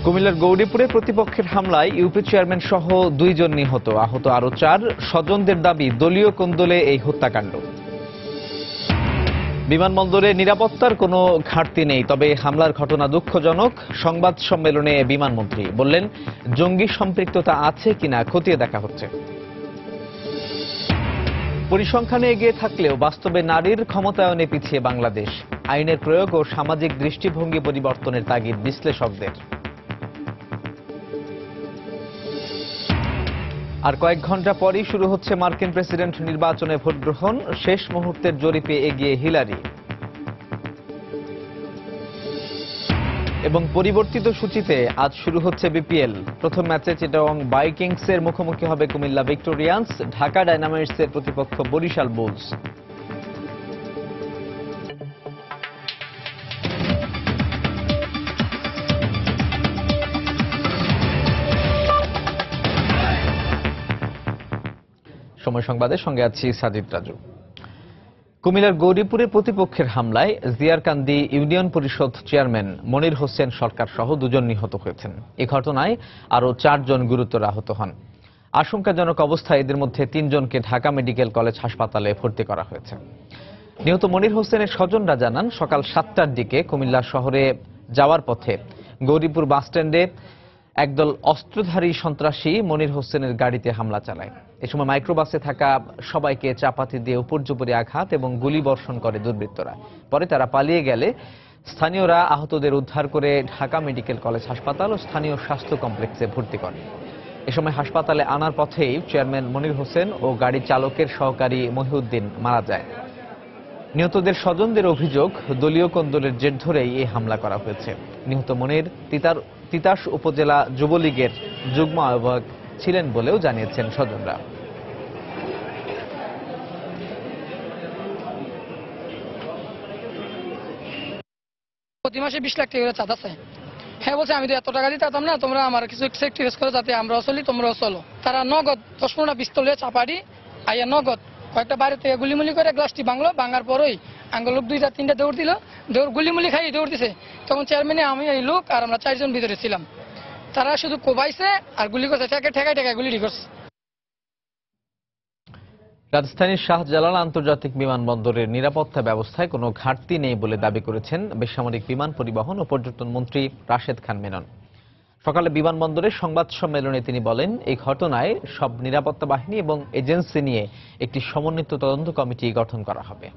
কুমিল্লার গৌরীপুরে প্রতিপক্ষের হামলায় ইউপি চেয়ারম্যান সহ 2 জন নিহত, আহত আরো 4। স্বজনদের দাবি দলীয় কোন্দলে এই হত্যাকাণ্ড। বিমানবন্দরে নিরাপত্তার কোনো ঘাটতি নেই, তবে হামলার ঘটনা দুঃখজনক। সংবাদ সম্মেলনে বিমানমন্ত্রী বললেন, জঙ্গি সম্পৃক্ততা আছে কিনা খতিয়ে দেখা হচ্ছে। পরিসংখ্যানে এগিয়ে থাকলেও বাস্তবে নারীর ক্ষমতায়নে পিছিয়ে বাংলাদেশ। আইনের প্রয়োগ ও সামাজিক দৃষ্টিভঙ্গি পরিবর্তনের তাগিদ বিশ্লেষকদের। আর কয়েক ঘন্টা পরই শুরু হচ্ছে মার্কিন প্রেসিডেন্ট নির্বাচনে ভোট গ্রহণ। শেষ মুহূর্তের জরিপে এগিয়ে হিলারি। এবং পরিবর্তিত সূচিতে আজ শুরু হচ্ছে বিপিএল। প্রথম ম্যাচে চিটাগং ভাইকিংসের মুখোমুখি হবে কুমিল্লা ভিক্টোরিয়ান্স। ঢাকা ডায়নামাইটসের প্রতিপক্ষ বরিশাল বুলস। সময় সংবাদের সঙ্গে আছি সাজিদ রাজু। কুমিল্লার গৌরীপুরে প্রতিপক্ষের হামলায় জিয়ারকান্দি ইউনিয়ন পরিষদ চেয়ারম্যান মনির হোসেন সরকার সহ 2 জন নিহত হয়েছেন। এই ঘটনায় আরো 4 জন গুরুতর আহত হন। আশঙ্কাজনক অবস্থায় এদের মধ্যে 3 জনকে ঢাকা মেডিকেল কলেজ হাসপাতালে ভর্তি করা হয়েছে। নিহত মনির হোসেনের স্বজনরা জানান, সকাল 7টার দিকে কুমিল্লা শহরে যাওয়ার পথে গৌরীপুর বাসস্ট্যান্ডে একদল অস্ত্রধারী সন্ত্রাসী মনির হোসেনের গাড়িতে হামলা চালায়। এ সময় মাইক্রোবাসে থাকা সবাইকে চাপাতি দিয়ে উপর্যুপরি আঘাত এবং গুলি বর্ষণ করে দুর্বৃত্তরা। পরে তারা পালিয়ে গেলে স্থানীয়রা আহতদের উদ্ধার করে ঢাকা মেডিকেল কলেজ হাসপাতাল ও স্থানীয় স্বাস্থ্য কমপ্লেক্সে ভর্তি করে। এ সময় হাসপাতালে আনার পথেই চেয়ারম্যান মনির হোসেন ও গাড়ি চালকের সহকারী মহিউদ্দিন মারা যায়। নিহতদের স্বজনদের অভিযোগ, দলীয় কোন্দলের জের ধরেই এই হামলা করা হয়েছে। নিহত মনির তিতাস উপজেলা যুবলীগের যুগ্ম আহ্বায়ক ছিলেন বলেও জানিয়েছেন স্বজনরা। প্রতি মাসে 20 লাখ টাকা করে চাঁদা চায়। হ্যাঁ বলছে, আমি তো এত টাকা দিতাম না, তোমরা আমার কিছু স্যাক্রিফাইস করো যাতে আমরাও চলি তোমরাও চলো। তারা নগদ 10-15টা পিস্তল চাপাড়ি আইয়া নগদ কয়েকটা বাড়ি থেকে গুলিমুলি করে গ্লাসটি ভাঙলো। ভাঙার পরই আঙ্গুল লোক 2-3টা দৌড় দিল, গুলিমুলি খাই দৌড় দিছে। তখন চেয়ারম্যানে আমি এই লোক আর আমরা 4 জন ভিতরে ছিলাম। তারা শুধু কোবাইছে আর গুলি করছে, ঠেকায় গুলি করছে। রাজধানীর শাহজালাল আন্তর্জাতিক বিমানবন্দরের নিরাপত্তা ব্যবস্থায় কোনো ঘাটতি নেই বলে দাবি করেছেন বেসামরিক বিমান পরিবহন ও পর্যটন মন্ত্রী রাশেদ খান মেনন। সকালে বিমানবন্দরের সংবাদ সম্মেলনে তিনি বলেন, এই ঘটনায় সব নিরাপত্তা বাহিনী এবং এজেন্সি নিয়ে একটি সমন্বিত তদন্ত কমিটি গঠন করা হবে।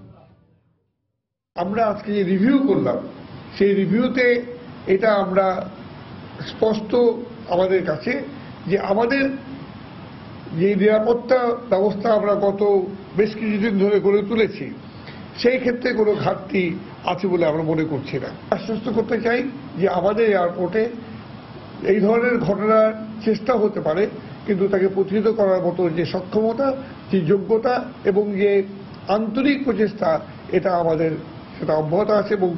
আমরা আজকে যে রিভিউ করলাম, সেই রিভিউতে এটা আমরা স্পষ্ট আমাদের কাছে যে আমাদের যে নিরাপত্তা ব্যবস্থা আমরা গত বেশ কিছুদিন ধরে গড়ে তুলেছি, সেই ক্ষেত্রে কোনো ঘাটতি আছে বলে আমরা মনে করছি না। আশ্বস্ত করতে চাই যে আমাদের এয়ারপোর্টে এই ধরনের ঘটনার চেষ্টা হতে পারে, কিন্তু তাকে প্রতিহত করার মতো যে সক্ষমতা, যে যোগ্যতা এবং যে আন্তরিক প্রচেষ্টা, এটা আমাদের সেটা অব্যাহত আছে এবং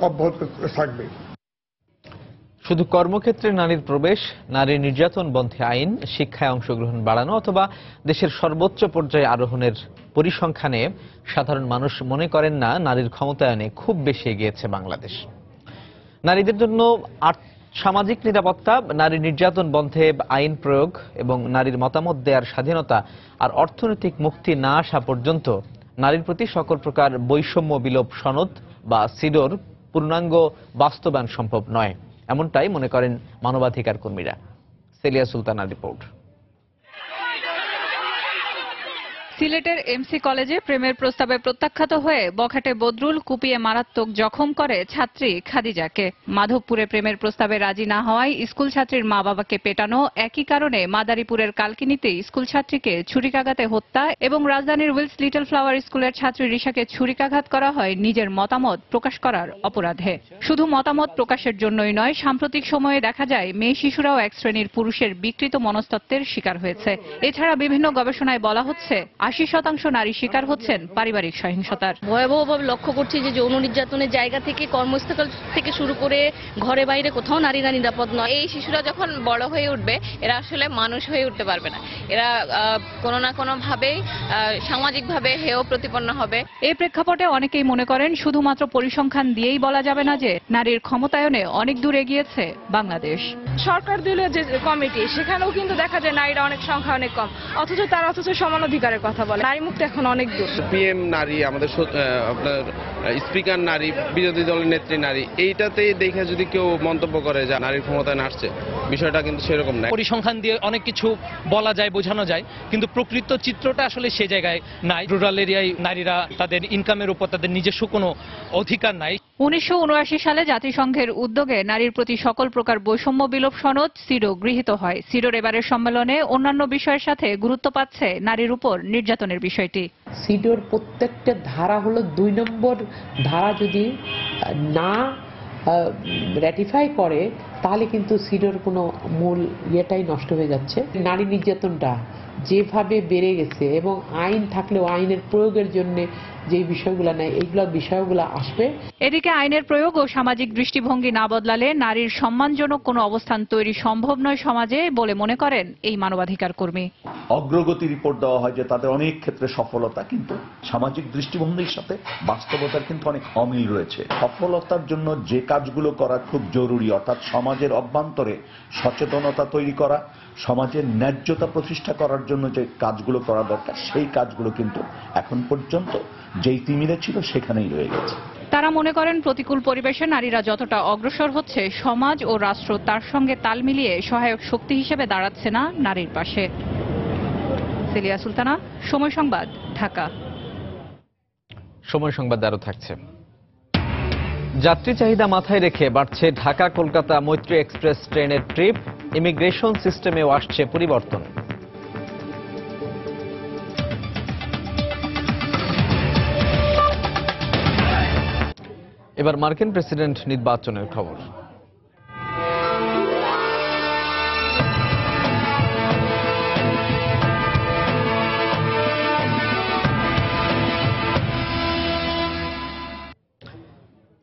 অব্যাহত থাকবে। শুধু কর্মক্ষেত্রে নারীর প্রবেশ, নারী নির্যাতন বন্ধে আইন, শিক্ষায় অংশগ্রহণ বাড়ানো অথবা দেশের সর্বোচ্চ পর্যায়ে আরোহণের পরিসংখ্যানে সাধারণ মানুষ মনে করেন না নারীর ক্ষমতায়নে খুব বেশি এগিয়েছে বাংলাদেশ। নারীদের জন্য সামাজিক নিরাপত্তা, নারী নির্যাতন বন্ধে আইন প্রয়োগ এবং নারীর মতামত দেওয়ার স্বাধীনতা আর অর্থনৈতিক মুক্তি না আসা পর্যন্ত নারীর প্রতি সকল প্রকার বৈষম্য বিলোপ সনদ বা সিডোর পূর্ণাঙ্গ বাস্তবায়ন সম্ভব নয়, এমনটাই মনে করেন মানবাধিকার কর্মীরা। সেলিয়া সুলতানার রিপোর্ট। সিলেটের এমসি কলেজে প্রেমের প্রস্তাবে প্রত্যাখ্যাত হয়ে বখাটে বদরুল কুপিয়ে মারাত্মক জখম করে ছাত্রী খাদিজাকে। মাধবপুরে প্রেমের প্রস্তাবে রাজি না হওয়ায় স্কুল ছাত্রীর মা বাবাকে পেটানো, একই কারণে মাদারীপুরের কালকিনিতে স্কুল ছাত্রীকে ছুরিকাঘাতে হত্যা এবং রাজধানীর উইলস লিটল ফ্লাওয়ার স্কুলের ছাত্রী রিশাকে ছুরিকাঘাত করা হয় নিজের মতামত প্রকাশ করার অপরাধে। শুধু মতামত প্রকাশের জন্যই নয়, সাম্প্রতিক সময়ে দেখা যায় মেয়ে শিশুরাও এক শ্রেণীর পুরুষের বিকৃত মনস্তত্ত্বের শিকার হয়েছে। এছাড়া বিভিন্ন গবেষণায় বলা হচ্ছে 80% নারী শিকার হচ্ছেন পারিবারিক সহিংসতার। ভয়াবহভাবে লক্ষ্য করছি যে যৌন নির্যাতনের জায়গা থেকে কর্মস্থল থেকে শুরু করে ঘরে বাইরে কোথাও নারীরা নিরাপদ নয়। এই শিশুরা যখন বড় হয়ে উঠবে এরা আসলে মানুষ হয়ে উঠতে পারবে না, এরা কোনো না কোনো ভাবে সামাজিকভাবে হেয় প্রতিপন্ন হবে। এই প্রেক্ষাপটে অনেকেই মনে করেন শুধুমাত্র পরিসংখ্যান দিয়েই বলা যাবে না যে নারীর ক্ষমতায়নে অনেক দূর এগিয়েছে বাংলাদেশ। সরকার দিল যে কমিটি, সেখানেও কিন্তু দেখা যায় নারীরা অনেক সংখ্যা অনেক কম, অথচ তারা সমান অধিকারের কথা বলে। নারী মুক্তি এখন অনেক দূর। পিএম নারী, আমাদের আপনার স্পিকার নারী, বিরোধী দলের নেত্রী নারী, এইটাতেই দেখে যদি কেউ মন্তব্য করে যে নারীর ক্ষমতায় আসছে, বিষয়টা কিন্তু সেরকম না। পরিসংখ্যান দিয়ে অনেক কিছু বলা যায়, বোঝানো যায়, কিন্তু প্রকৃত চিত্রটা আসলে সে জায়গায় নাই। রুরাল এরিয়ায় নারীরা তাদের ইনকামের উপর তাদের নিজস্ব কোনো অধিকার নাই। 1979 সালে জাতিসংঘের উদ্যোগে নারীর প্রতি সকল প্রকার বৈষম্য বিলোপ সনদ সিডো গৃহীত হয়। সিডোর এবারের সম্মেলনে অন্যান্য বিষয়ের সাথে গুরুত্ব পাচ্ছে নারীর উপর নির্যাতনের বিষয়টি। সিডোর প্রত্যেকটা ধারা হলো 2 নম্বর ধারা যদি না র্যাটিফাই করে তাহলে কিন্তু সিডোর কোনো মূল ইয়েটাই নষ্ট হয়ে যাচ্ছে। নারী নির্যাতনটা যেভাবে বেড়ে গেছে এবং আইন থাকলেও আইনের প্রয়োগের জন্য যে বিষয়গুলো নেই, এইগুলো বিষয়গুলো আসবে। এদিকে আইনের প্রয়োগ ও সামাজিক দৃষ্টিভঙ্গি না বদলালে নারীর সম্মানজনক কোনো অবস্থান তৈরি সম্ভব নয় সমাজে বলে মনে করেন এই মানবাধিকার কর্মী। অগ্রগতি রিপোর্ট দেওয়া হয় যে তাদের অনেক ক্ষেত্রে সফলতা, কিন্তু সামাজিক দৃষ্টিভঙ্গির সাথে বাস্তবতার কিন্তু অনেক অমিল রয়েছে। সফলতার জন্য যে কাজগুলো করা খুব জরুরি, অর্থাৎ সমাজের অভ্যন্তরে সচেতনতা তৈরি করা, সমাজের ন্যায্যতা প্রতিষ্ঠা করার জন্য যে কাজগুলো করা দরকার, সেই কাজগুলো কিন্তু এখন পর্যন্ত যেই তিমিরে ছিল সেখানেই রয়ে গেছে। তারা মনে করেন প্রতিকূল পরিবেশে নারীরা যতটা অগ্রসর হচ্ছে, সমাজ ও রাষ্ট্র তার সঙ্গে তাল মিলিয়ে সহায়ক শক্তি হিসেবে দাঁড়াচ্ছে না নারীর পাশে। সেলিয়া সুলতানা, সময় সংবাদ, ঢাকা। সময় সংবাদ আরও থাকছে। যাত্রী চাহিদা মাথায় রেখে বাড়ছে ঢাকা কলকাতা মৈত্রী এক্সপ্রেস ট্রেনের ট্রিপ। ইমিগ্রেশন সিস্টেমেও আসছে পরিবর্তন। এবার মার্কিন প্রেসিডেন্ট নির্বাচনের খবর।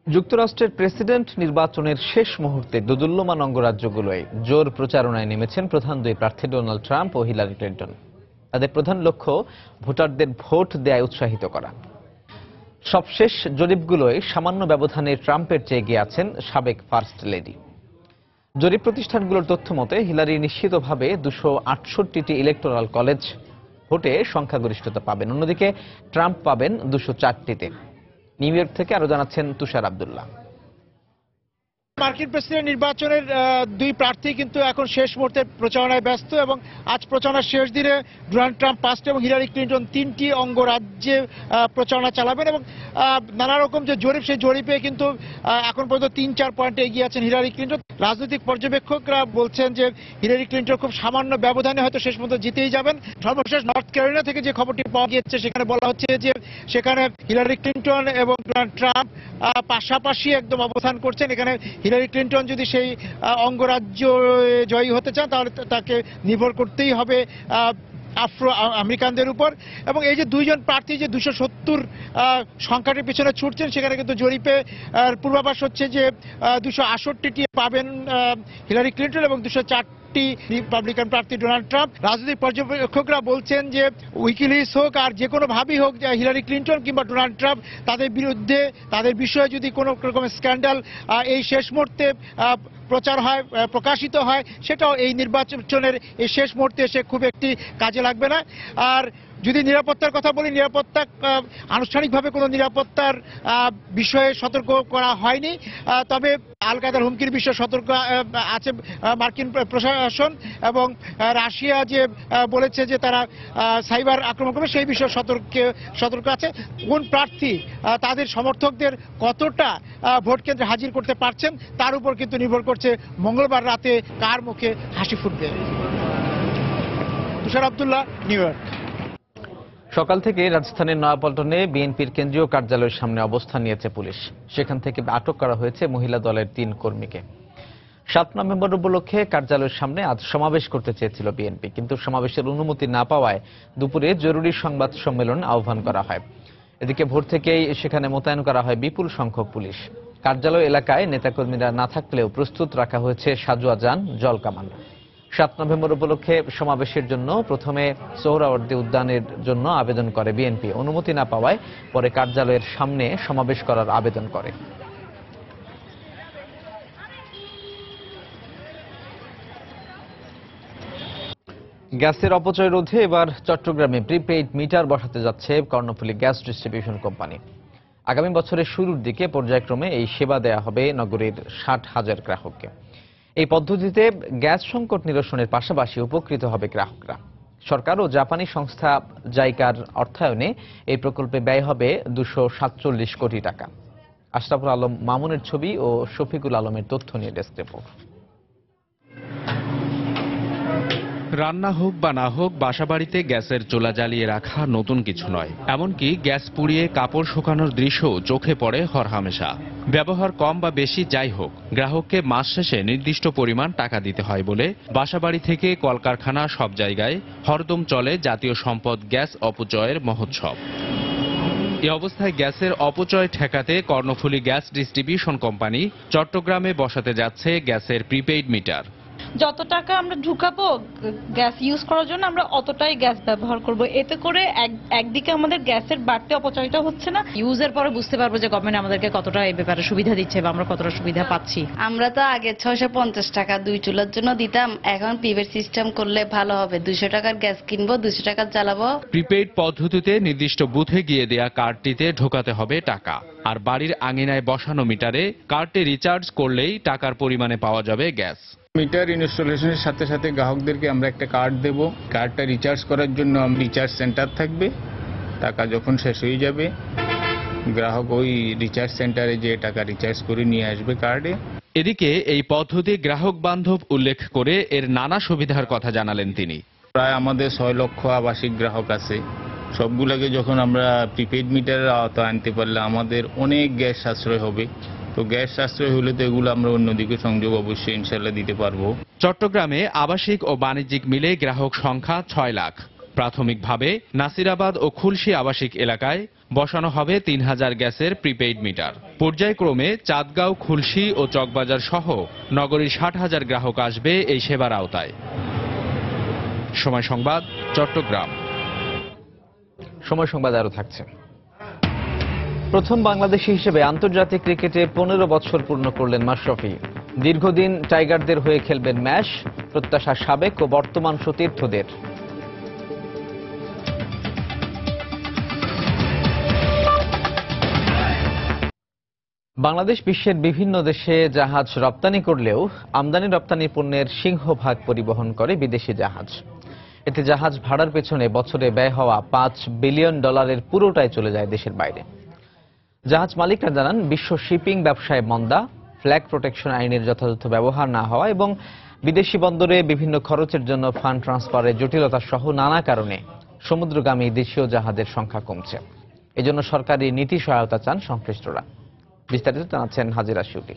যুক্তরাষ্ট্রের প্রেসিডেন্ট নির্বাচনের শেষ মুহূর্তে দোদুল্যমান অঙ্গরাজ্যগুলোয় জোর প্রচারণায় নেমেছেন প্রধান দুই প্রার্থী ডোনাল্ড ট্রাম্প ও হিলারি ক্লিন্টন। তাদের প্রধান লক্ষ্য ভোটারদের ভোট দেয়ায় উৎসাহিত করা। সবশেষ জরিপগুলোয় সামান্য ব্যবধানে ট্রাম্পের চেয়ে এগিয়ে আছেন সাবেক ফার্স্ট লেডি। জরিপ প্রতিষ্ঠানগুলোর তথ্য মতে হিলারি নিশ্চিতভাবে 268টি ইলেকটোরাল কলেজ ভোটে সংখ্যাগরিষ্ঠতা পাবেন, অন্যদিকে ট্রাম্প পাবেন 204টিতে। নিউ ইয়র্ক থেকে আরো জানাচ্ছেন তুষার আব্দুল্লাহ। মার্কিন প্রেসিডেন্ট নির্বাচনের দুই প্রার্থী কিন্তু এখন শেষ মুহূর্তে প্রচারণায় ব্যস্ত এবং আজ প্রচারণার শেষ দিনে ডোনাল্ড ট্রাম্প 5টি এবং হিলারি ক্লিন্টন 3টি অঙ্গরাজ্যে প্রচারণা চালাবেন এবং নানা রকম যে জরিপ, সেই জরিপে কিন্তু এখন পর্যন্ত 3-4 পয়েন্টে এগিয়ে আছেন হিলারি ক্লিন্টন। রাজনৈতিক পর্যবেক্ষকরা বলছেন যে হিলারি ক্লিন্টন খুব সামান্য ব্যবধানে হয়তো শেষ পর্যন্ত জিতেই যাবেন। সর্বশেষ নর্থ ক্যারোলিনা থেকে যে খবরটি পাওয়া গিয়েছে সেখানে বলা হচ্ছে যে সেখানে হিলারি ক্লিন্টন এবং ডোনাল্ড ট্রাম্প পাশাপাশি একদম অবস্থান করছেন। এখানে হিলারি ক্লিন্টন যদি সেই অঙ্গরাজ্য জয়ী হতে চান তাহলে তাকে নির্ভর করতেই হবে আফ্রো আমেরিকানদের উপর। এবং এই যে দুইজন প্রার্থী যে 270 সংখ্যাটির পিছনে ছুটছেন, সেখানে কিন্তু জরিপে পূর্বাভাস হচ্ছে যে 268টি পাবেন হিলারি ক্লিন্টন এবং 204টি রিপাবলিকান প্রার্থী ডোনাল্ড ট্রাম্প। রাজনৈতিক পর্যবেক্ষকরা বলছেন যে উইকিলিক্স হোক আর যে কোনো ভাবেই হোক, হিলারি ক্লিন্টন কিংবা ডোনাল্ড ট্রাম্প তাদের বিরুদ্ধে, তাদের বিষয়ে যদি কোনো রকমের স্ক্যান্ডাল এই শেষ মুহূর্তে প্রচার হয়, প্রকাশিত হয়, সেটাও এই নির্বাচনের এই শেষ মুহূর্তে এসে খুব একটি কাজে লাগবে না। আর যদি নিরাপত্তার কথা বলি, নিরাপত্তা আনুষ্ঠানিকভাবে কোনো নিরাপত্তার বিষয়ে সতর্ক করা হয়নি, তবে আল কায়দার হুমকির বিষয়ে সতর্ক আছে মার্কিন প্রশাসন এবং রাশিয়া যে বলেছে যে তারা সাইবার আক্রমণ করবে, সেই বিষয়ে সতর্ক আছে। কোন প্রার্থী তাদের সমর্থকদের কতটা ভোট কেন্দ্রে হাজির করতে পারছেন তার উপর কিন্তু নির্ভর করছে মঙ্গলবার রাতে কার মুখে হাসি ফুটবে। তুষার আব্দুল্লাহ, নিউ ইয়র্ক। সকাল থেকে রাজধানীর নয়াপল্টনে বিএনপির কেন্দ্রীয় কার্যালয়ের সামনে অবস্থান নিয়েছে পুলিশ। সেখান থেকে আটক করা হয়েছে মহিলা দলের 3 কর্মীকে। 7 নভেম্বর উপলক্ষে কার্যালয়ের সামনে আজ সমাবেশ করতে চেয়েছিল বিএনপি, কিন্তু সমাবেশের অনুমতি না পাওয়ায় দুপুরে জরুরি সংবাদ সম্মেলন আহ্বান করা হয়। এদিকে ভোর থেকেই সেখানে মোতায়েন করা হয় বিপুল সংখ্যক পুলিশ। কার্যালয় এলাকায় নেতাকর্মীরা না থাকলেও প্রস্তুত রাখা হয়েছে সাজোয়া যান, জলকামান। 7 নভেম্বর উপলক্ষে সমাবেশের জন্য প্রথমে সোহরাওয়ার্দী উদ্যানের জন্য আবেদন করে বিএনপি। অনুমতি না পাওয়ায় পরে কার্যালয়ের সামনে সমাবেশ করার আবেদন করে। গ্যাসের অপচয় রোধে এবার চট্টগ্রামে প্রিপেইড মিটার বসাতে যাচ্ছে কর্ণফুলী গ্যাস ডিস্ট্রিবিউশন কোম্পানি। আগামী বছরের শুরুর দিকে পর্যায়ক্রমে এই সেবা দেয়া হবে নগরীর 60,000 গ্রাহককে। এই পদ্ধতিতে গ্যাস সংকট নিরসনের পাশাপাশি উপকৃত হবে গ্রাহকরা। সরকার ও জাপানি সংস্থা জাইকার অর্থায়নে এই প্রকল্পে ব্যয় হবে 247 কোটি টাকা। আশরাফুল আলম মামুনের ছবি ও শফিকুল আলমের তথ্য নিয়ে ডেস্ক রিপোর্ট। রান্না হোক বা না হোক, বাসাবাড়িতে গ্যাসের চুলা জ্বালিয়ে রাখা নতুন কিছু নয়। এমনকি গ্যাস পুড়িয়ে কাপড় শুকানোর দৃশ্য চোখে পড়ে হরহামেশা। ব্যবহার কম বা বেশি যাই হোক, গ্রাহককে মাস শেষে নির্দিষ্ট পরিমাণ টাকা দিতে হয় বলে বাসাবাড়ি থেকে কলকারখানা সব জায়গায় হরদম চলে জাতীয় সম্পদ গ্যাস অপচয়ের মহোৎসব। এ অবস্থায় গ্যাসের অপচয় ঠেকাতে কর্ণফুলী গ্যাস ডিস্ট্রিবিউশন কোম্পানি চট্টগ্রামে বসাতে যাচ্ছে গ্যাসের প্রিপেইড মিটার। যত টাকা আমরা ঢুকাবো গ্যাস ইউজ করার জন্য, আমরা অতটাই গ্যাস ব্যবহার করব। এতে করে একদিকে আমাদের গ্যাসের বাড়তি অপচয়টা হচ্ছে না, ইউজের পরে বুঝতে পারবো যে গভর্নমেন্ট আমাদেরকে কতটা এই ব্যাপারে সুবিধা দিচ্ছে বা আমরা কতটা সুবিধা পাচ্ছি। আমরা তো আগে 650 টাকা 2 চুলার জন্য দিতাম, এখন প্রিপেড সিস্টেম করলে ভালো হবে। 200 টাকার গ্যাস কিনবো, 200 টাকা জ্বালাবো। প্রিপেইড পদ্ধতিতে নির্দিষ্ট বুথে গিয়ে দেয়া কার্ডটিতে ঢোকাতে হবে টাকা, আর বাড়ির আঙিনায় বসানো মিটারে কার্ডটি রিচার্জ করলেই টাকার পরিমাণে পাওয়া যাবে গ্যাস। মিটার ইনস্টলেশনের সাথে সাথে গ্রাহকদেরকে আমরা একটা কার্ড দেব। কার্ডটা রিচার্জ করার জন্য রিচার্জ সেন্টার থাকবে। টাকা যখন শেষ হয়ে যাবে গ্রাহক ওই রিচার্জ সেন্টারে যে টাকা রিচার্জ করে নিয়ে আসবে কার্ডে। এদিকে এই পদ্ধতি গ্রাহক বান্ধব উল্লেখ করে এর নানা সুবিধার কথা জানালেন তিনি। প্রায় আমাদের 6 লক্ষ আবাসিক গ্রাহক আছে। সবগুলোকে যখন আমরা প্রিপেড মিটারের আওতায় আনতে পারলে আমাদের অনেক গ্যাস সাশ্রয় হবে। তো গ্যাস সাশ্রয় হলে তো এগুলো আমরা অন্যদিকে সংযোগ অবশ্যই ইনশাল্লাহ দিতে পারবো। চট্টগ্রামে আবাসিক ও বাণিজ্যিক মিলে গ্রাহক সংখ্যা 6 লাখ। প্রাথমিকভাবে নাসিরাবাদ ও খুলশী আবাসিক এলাকায় বসানো হবে 3000 গ্যাসের প্রিপেইড মিটার। পর্যায়ক্রমে চাঁদগাঁও, খুলশী ও চকবাজার সহ নগরীর 60,000 গ্রাহক আসবে এই সেবার আওতায়। সময় সংবাদ, চট্টগ্রাম। সময় সংবাদ আরো থাকছে। প্রথম বাংলাদেশি হিসেবে আন্তর্জাতিক ক্রিকেটে 15 বছর পূর্ণ করলেন মাশরাফি। দীর্ঘদিন টাইগারদের হয়ে খেলবেন ম্যাচ, প্রত্যাশা সাবেক ও বর্তমান সতীর্থদের। বাংলাদেশ বিশ্বের বিভিন্ন দেশে জাহাজ রপ্তানি করলেও আমদানি রপ্তানি পণ্যের সিংহভাগ পরিবহন করে বিদেশি জাহাজ। এতে জাহাজ ভাড়ার পেছনে বছরে ব্যয় হওয়া $5 বিলিয়ন পুরোটাই চলে যায় দেশের বাইরে। জাহাজ মালিকরা জানান, বিশ্ব শিপিং ব্যবসায় মন্দা, ফ্ল্যাগ প্রোটেকশন আইনের যথাযথ ব্যবহার না হওয়া এবং বিদেশি বন্দরে বিভিন্ন খরচের জন্য ফান্ড ট্রান্সফারের জটিলতা সহ নানা কারণে সমুদ্রগামী দেশীয় জাহাজের সংখ্যা কমছে। এজন্য সরকারি নীতি সহায়তা চান সংশ্লিষ্টরা। বিস্তারিত জানাচ্ছেন হাজিরা শিউলি।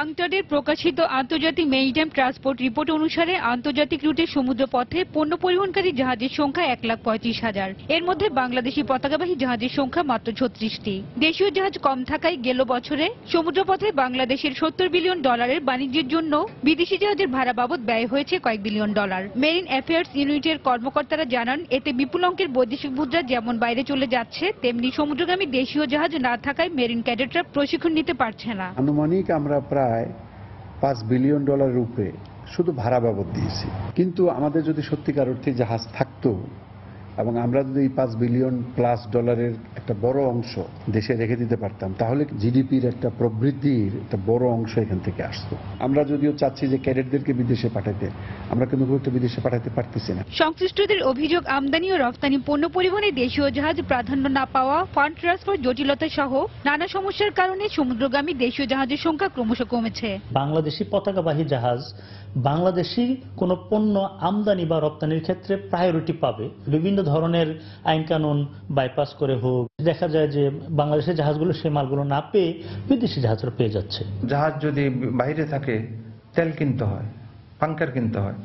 আংটাডের প্রকাশিত আন্তর্জাতিক মেরিটাইম ট্রান্সপোর্ট রিপোর্ট অনুসারে আন্তর্জাতিক রুটে সমুদ্রপথে পণ্য পরিবহনকারী জাহাজের সংখ্যা 1,35,000। এর মধ্যে বাংলাদেশি পতাকাবাহী জাহাজের সংখ্যা মাত্র 36টি। দেশীয় জাহাজ কম থাকায় গেল বছরে সমুদ্রপথে বাংলাদেশের $70 বিলিয়ন বাণিজ্যের জন্য বিদেশি জাহাজের ভাড়া বাবদ ব্যয় হয়েছে কয়েক বিলিয়ন ডলার। মেরিন অ্যাফেয়ার্স ইউনিটের কর্মকর্তারা জানান, এতে বিপুল অঙ্কের বৈদেশিক মুদ্রা যেমন বাইরে চলে যাচ্ছে, তেমনি সমুদ্রগামী দেশীয় জাহাজ না থাকায় মেরিন ক্যাডেটরা প্রশিক্ষণ নিতে পারছে না। আনুমানিক আমরা প্রায় $5 বিলিয়ন উপরে শুধু ভাড়া বাবদ দিয়েছি। কিন্তু আমাদের যদি সত্যিকার অর্থে জাহাজ থাকতো এবং আমরা যদি এই $5 বিলিয়ন প্লাস একটা বড় অংশ দেশে রেখে দিতে পারতাম, তাহলে জিডিপির একটা প্রবৃদ্ধির একটা বড় অংশ এখান থেকে আসতো। আমরা যদিও চাচ্ছি যে ক্যাডেটদেরকে বিদেশে পাঠাতে, আমরা কিন্তু বিদেশে পাঠাতে পারতেছি না। সংশ্লিষ্টদের অভিযোগ, আমদানি ও রপ্তানি পণ্য পরিবহনে দেশীয় জাহাজ প্রাধান্য না পাওয়া, ফান্ড ট্রান্সফার জটিলতা সহ নানা সমস্যার কারণে সমুদ্রগামী দেশীয় জাহাজের সংখ্যা ক্রমশ কমেছে। বাংলাদেশি পতাকাবাহী জাহাজ বাংলাদেশি কোনো পণ্য আমদানি বা রপ্তানির ক্ষেত্রে প্রায়োরিটি পাবে। বিভিন্ন ধরনের আইন কানুন বাইপাস করে হোক, দেখা যায় যে বাংলাদেশের জাহাজগুলো সেই মালগুলো না পেয়ে বিদেশি জাহাজরা পেয়ে যাচ্ছে। জাহাজ যদি বাইরে থাকে তেল কিনতে হয়, বাংকার কিনতে হয়,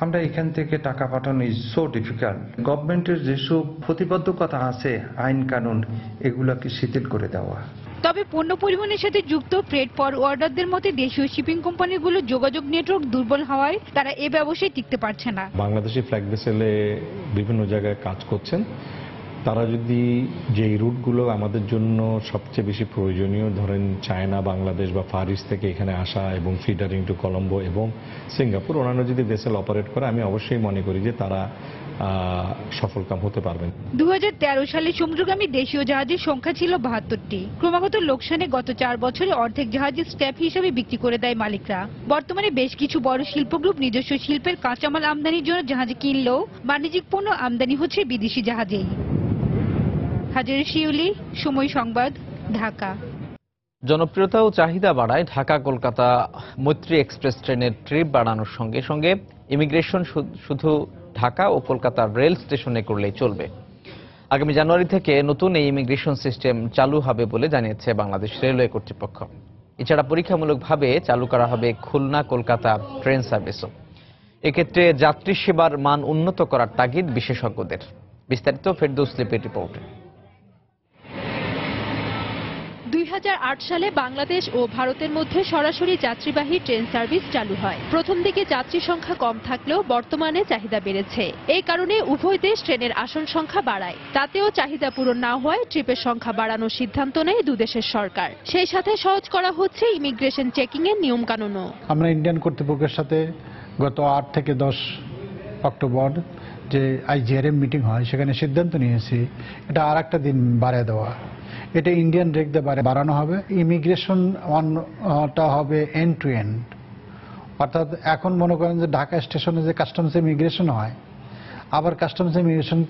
আমরা এখান থেকে টাকা পাঠানো ইজ সো ডিফিকাল্ট। গভর্নমেন্টের যেসব প্রতিবদ্ধকতা আছে আইন কানুন এগুলোকে শিথিল করে দেওয়া। তবে পণ্য পরিবহনের সাথে যুক্ত ফ্রেট ফরওয়ার্ডারদের মতে দেশীয় শিপিং কোম্পানিগুলো যোগাযোগ নেটওয়ার্ক দুর্বল হওয়ায় তারা এ ব্যবসায় টিকতে পারছে না। বাংলাদেশি ফ্ল্যাগ ভেসেলে বিভিন্ন জায়গায় কাজ করছেন, তারা যদি যে রুটগুলো আমাদের জন্য সবচেয়ে বেশি প্রয়োজনীয়, ধরেন চায়না, বাংলাদেশ বা ফার ইস্ট থেকে এখানে আসা এবং ফিডারিং টু কলম্বো এবং সিঙ্গাপুর, ওনারা যদি ভেসেল অপারেট করে, আমি অবশ্যই মনে করি যে তারা সফলকাম হতে পারবেন। 2013 সালে সমুদ্রগামী দেশীয় জাহাজের সংখ্যা ছিল 72টি। ক্রমাগত লোকসানে গত 4 বছরে অর্ধেক জাহাজের স্ক্র্যাপ হিসেবে বিক্রি করে দেয় মালিকরা। বর্তমানে বেশ কিছু বড় শিল্প গ্রুপ নিজস্ব শিল্পের কাঁচামাল আমদানির জন্য জাহাজ কিনলেও বাণিজ্যিক পণ্য আমদানি হচ্ছে বিদেশি জাহাজেই। হাজার শিউলি, সময় সংবাদ, ঢাকা। জনপ্রিয়তা ও চাহিদা বাড়ায় ঢাকা কলকাতা মৈত্রী এক্সপ্রেস ট্রেনের ট্রিপ বাড়ানোর সঙ্গে সঙ্গে ইমিগ্রেশন শুধু ঢাকা ও কলকাতার রেল স্টেশনে করলেই চলবে। আগামী জানুয়ারি থেকে নতুন এই ইমিগ্রেশন সিস্টেম চালু হবে বলে জানিয়েছে বাংলাদেশ রেলওয়ে কর্তৃপক্ষ। এছাড়া পরীক্ষামূলকভাবে চালু করা হবে খুলনা কলকাতা ট্রেন সার্ভিসও। এক্ষেত্রে যাত্রী সেবার মান উন্নত করার তাগিদ বিশেষজ্ঞদের। বিস্তারিত ফেরদৌস লিপির রিপোর্টে। 2008 সালে বাংলাদেশ ও ভারতের মধ্যে সরাসরি যাত্রীবাহী ট্রেন সার্ভিস চালু হয়। প্রথম দিকে যাত্রী সংখ্যা কম থাকলেও বর্তমানে চাহিদা বেড়েছে। এই কারণে উভয় দেশ ট্রেনের আসন সংখ্যা বাড়ায়। তাতেও চাহিদা পূরণ না হওয়ায় ট্রিপের সংখ্যা বাড়ানোর সিদ্ধান্ত নেয় দুদেশের সরকার। সেই সাথে সহজ করা হচ্ছে ইমিগ্রেশন চেকিং এর নিয়ম কানুনও। আমরা ইন্ডিয়ান কর্তৃপক্ষের সাথে গত 8 থেকে 10 অক্টোবর যে IGRM মিটিং হয়, সেখানে সিদ্ধান্ত নিয়েছি এটা আর একটা দিন বাড়ায় দেওয়া। এটা ইন্ডিয়ান রেক দিয়ে বাড়ানো হবে। ইমিগ্রেশনটা হবে এন্ড টু এন্ড, অর্থাৎ এখন মনে করেন যে ঢাকা স্টেশনে যে কাস্টমস ইমিগ্রেশন হয়, আবার কাস্টমস ইমিগ্রেশন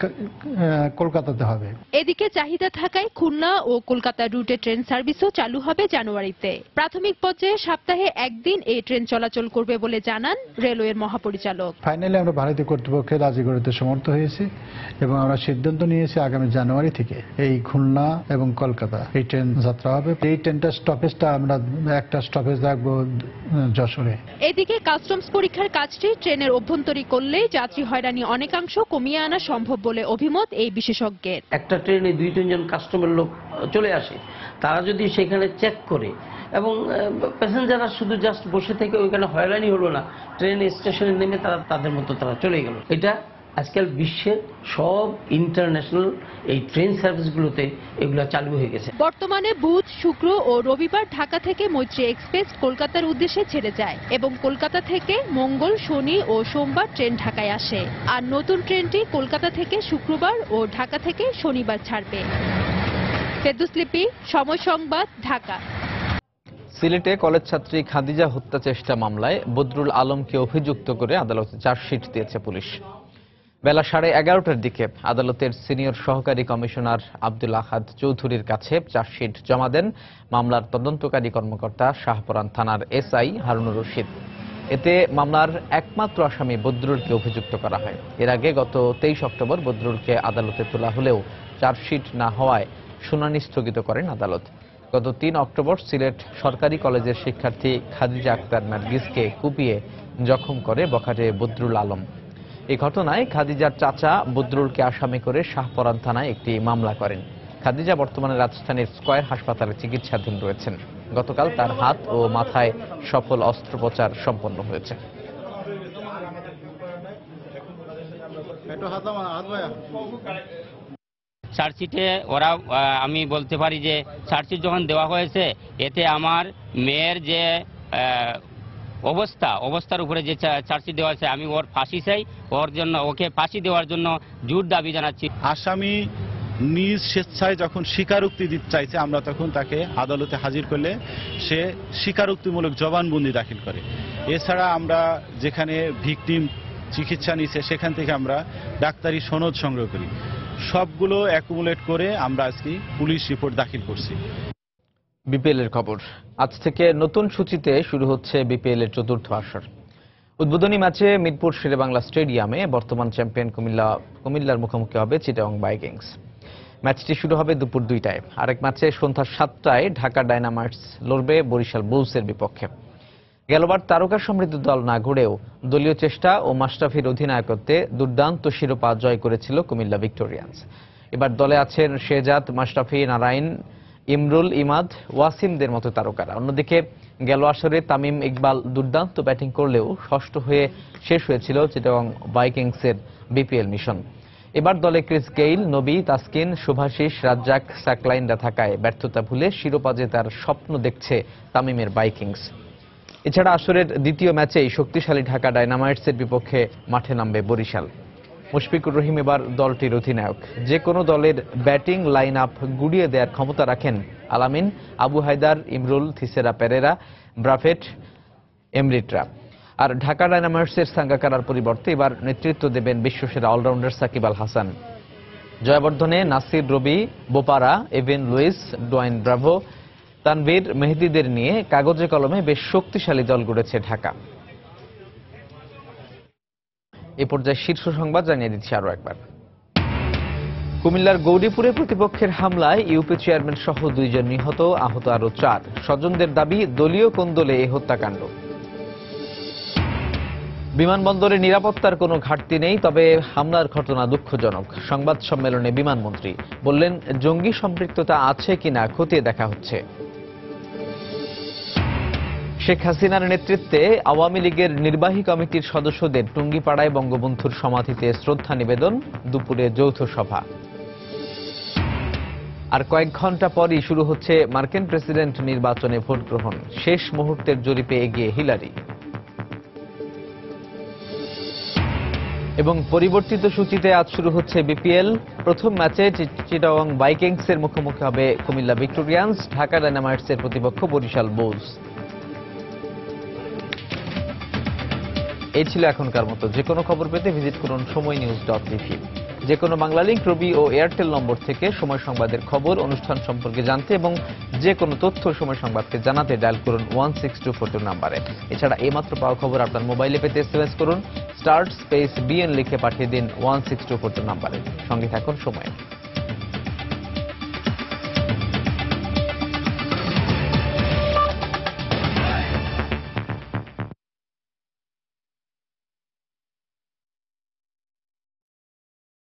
কলকাতাতে হবে। এদিকে চাহিদা থাকায় খুলনা ও কলকাতা রুটে ট্রেন সার্ভিসও চালু হবে জানুয়ারিতে। প্রাথমিক পর্যায়ে সপ্তাহে একদিন এই ট্রেন চলাচল করবে বলে জানান রেলওয়ের মহাপরিচালক। ফাইনালি আমরা ভারতীয় কর্তৃপক্ষের রাজি করতে সমর্থ হয়েছি এবং আমরা সিদ্ধান্ত নিয়েছি আগামী জানুয়ারি থেকে এই খুলনা এবং কলকাতা এই ট্রেন যাত্রা হবে। এই ট্রেনটা স্টপেজটা আমরা একটা স্টপেজ রাখবো যশোরে। এদিকে কাস্টমস পরীক্ষার কাজটি ট্রেনের অভ্যন্তরীণ করলেই যাত্রী হয়রানি অনেকাংশ কমিয়ে আনা সম্ভব বলে অভিমত এই বিশেষজ্ঞের। একটা ট্রেনে 2-3 জন কাস্টমার লোক চলে আসে, তারা যদি সেখানে চেক করে এবং প্যাসেঞ্জাররা শুধু জাস্ট বসে থেকে ওইখানে হয়রানি হলো না, ট্রেন স্টেশনে নেমে তারা তাদের মতো তারা চলে গেল। এটা আজকাল বিশ্বের সব ইন্টারন্যাশনাল এই ট্রেন সার্ভিসগুলোতে এগুলো চালু হয়ে গেছে। বর্তমানে বুধ, শুক্র ও রবিবার ঢাকা থেকে মৈত্রী এক্সপ্রেস কলকাতার উদ্দেশ্যে ছেড়ে যায় এবং কলকাতা থেকে মঙ্গল, শনি ও সোমবার ট্রেন ঢাকায় আসে। আর নতুন ট্রেনটি কলকাতা থেকে শুক্রবার ও ঢাকা থেকে শনিবার ছাড়বে। ফেরদৌস লিপি, সময় সংবাদ, ঢাকা। সিলেটে কলেজ ছাত্রী খাদিজা হত্যা চেষ্টা মামলায় বদরুল আলমকে অভিযুক্ত করে আদালতে চার্জশিট দিয়েছে পুলিশ। বেলা 11:30টার দিকে আদালতের সিনিয়র সহকারী কমিশনার আব্দুল আহাদ চৌধুরীর কাছে চার্জশিট জমা দেন মামলার তদন্তকারী কর্মকর্তা শাহপরান থানার SI হারুনুর রশিদ। এতে মামলার একমাত্র আসামি বদরুলকে অভিযুক্ত করা হয়। এর আগে গত 23 অক্টোবর বদরুলকে আদালতে তোলা হলেও চার্জশিট না হওয়ায় শুনানি স্থগিত করেন আদালত। গত 3 অক্টোবর সিলেট সরকারি কলেজের শিক্ষার্থী খাদিজা আক্তার নার্গিসকে কুপিয়ে জখম করে বখাটে বদরুল আলম। এই ঘটনায় খাদিজার চাচা বদরুলকে আসামি করে শাহপরান থানায় একটি মামলা করেন। খাদিজা বর্তমানে রাজধানীর স্কয়ার হাসপাতালে চিকিৎসাধীন রয়েছেন। গতকাল তার হাত ও মাথায় সফল অস্ত্রোপচার সম্পন্ন হয়েছে। চার্জশিটে ওরা আমি বলতে পারি যে চার্জশিট যখন দেওয়া হয়েছে, এতে আমার মেয়ের যে অবস্থার উপরে যে চার্জশিট দেওয়া আছে, আমি ওর ফাঁসি চাই, ওকে ফাঁসি দেওয়ার জন্য জোর দাবি জানাচ্ছি। আসামি নিজ স্বেচ্ছায় যখন স্বীকারোক্তি দিতে চাইছে, আমরা তখন তাকে আদালতে হাজির করলে সে স্বীকারোক্তিমূলক জবানবন্দি দাখিল করে। এছাড়া আমরা যেখানে ভিকটিম চিকিৎসা নিচ্ছে সেখান থেকে আমরা ডাক্তারি সনদ সংগ্রহ করি। সবগুলো অ্যাকুমুলেট করে আমরা আজকে পুলিশ রিপোর্ট দাখিল করছি। বিপিএল এর খবর। আজ থেকে নতুন সূচিতে শুরু হচ্ছে বিপিএল এর 4র্থ আসর। উদ্বোধনী ম্যাচে মিরপুর শেরেবাংলা স্টেডিয়ামে বর্তমান চ্যাম্পিয়ন কুমিল্লার মুখোমুখি হবে চিটাগং ভাইকিংস। ম্যাচটি শুরু হবে দুপুর 2টায়। আরেক ম্যাচে সন্ধ্যা 7টায় ঢাকা ডায়নামাইটস লড়বে বরিশাল বুলসের বিপক্ষে। গেলবার তারকা সমৃদ্ধ দল না গড়েও দলীয় চেষ্টা ও মাশরাফির অধিনায়কত্বে দুর্দান্ত শিরোপা জয় করেছিল কুমিল্লা ভিক্টোরিয়ান্স। এবার দলে আছেন শেহজাদ, মাশরাফি, নারাইন, ইমরুল, ইমাদ, ওয়াসিমদের মতো তারকারা। অন্যদিকে গেল আসরে তামিম ইকবাল দুর্দান্ত ব্যাটিং করলেও ষষ্ঠ হয়ে শেষ হয়েছিল চিটাগং ভাইকিংসের বিপিএল মিশন। এবার দলে ক্রিস গেইল, নবী, তাসকিন, শুভাশিস, রাজ্জাক, সাকলাইনরা থাকায় ব্যর্থতা ভুলে শিরোপা জেতার স্বপ্ন দেখছে তামিমের ভাইকিংস। এছাড়া আসরের দ্বিতীয় ম্যাচেই শক্তিশালী ঢাকা ডায়নামাইটসের বিপক্ষে মাঠে নামবে বরিশাল। মুশফিকুর রহিম এবার দলটির অধিনায়ক। যে কোনো দলের ব্যাটিং লাইন আপ গুড়িয়ে দেওয়ার ক্ষমতা রাখেন আলামিন, আবু হায়দার, ইমরুল, থিসেরা পেরেরা, ব্রাফেট, এমরিটরা। আর ঢাকা ডায়নামাইটসের সাঙ্গাকারার পরিবর্তে এবার নেতৃত্ব দেবেন বিশ্বসেরা অলরাউন্ডার সাকিব আল হাসান। জয়াবর্ধনে নাসির, রবি, Bopara, এভেন Luis, Dwayne Bravo, Tanvir, মেহেদীদের নিয়ে কাগজে কলমে বেশ শক্তিশালী দল গড়েছে ঢাকা। এ পর্যায়ে শীর্ষ সংবাদ জানিয়ে দিচ্ছি আরো একবার। কুমিল্লার গৌরীপুরে প্রতিপক্ষের হামলায় ইউপি চেয়ারম্যান সহ 2 জন নিহত, আহত আরো 4। স্বজনদের দাবি দলীয় কোন্দলে এই হত্যাকাণ্ড। বিমানবন্দরে নিরাপত্তার কোনো ঘাটতি নেই, তবে হামলার ঘটনা দুঃখজনক। সংবাদ সম্মেলনে বিমানমন্ত্রী বললেন, জঙ্গি সম্পৃক্ততা আছে কিনা খতিয়ে দেখা হচ্ছে। শেখ হাসিনার নেতৃত্বে আওয়ামী লীগের নির্বাহী কমিটির সদস্যদের টুঙ্গিপাড়ায় বঙ্গবন্ধুর সমাধিতে শ্রদ্ধা নিবেদন, দুপুরে যৌথ সভা। আর কয়েক ঘন্টা পরই শুরু হচ্ছে মার্কিন প্রেসিডেন্ট নির্বাচনে ভোট গ্রহণ। শেষ মুহূর্তের জরিপে এগিয়ে হিলারি। এবং পরিবর্তিত সূচিতে আজ শুরু হচ্ছে বিপিএল। প্রথম ম্যাচে চিটাগং ভাইকিংসের মুখোমুখি হবে কুমিল্লা ভিক্টোরিয়ান্স, ঢাকা ডায়নামাইটসের প্রতিপক্ষ বরিশাল বুলস। এই ছিল এখনকার মতো। যে কোনো খবর পেতে ভিজিট করুন সময়নিউজ.tv। যে কোনো বাংলা লিংক, রবি ও এয়ারটেল নম্বর থেকে সময় সংবাদের খবর, অনুষ্ঠান সম্পর্কে জানতে এবং যে কোনো তথ্য সময় সংবাদকে জানাতে ডায়াল করুন 16242 নম্বরে। এছাড়া এইমাত্র পাওয়া খবর আপনার মোবাইলে পেতে এসএমএস করুন *BN লিখে পাঠিয়ে দিন 16242 নম্বরে। সঙ্গে থাকুন সময়।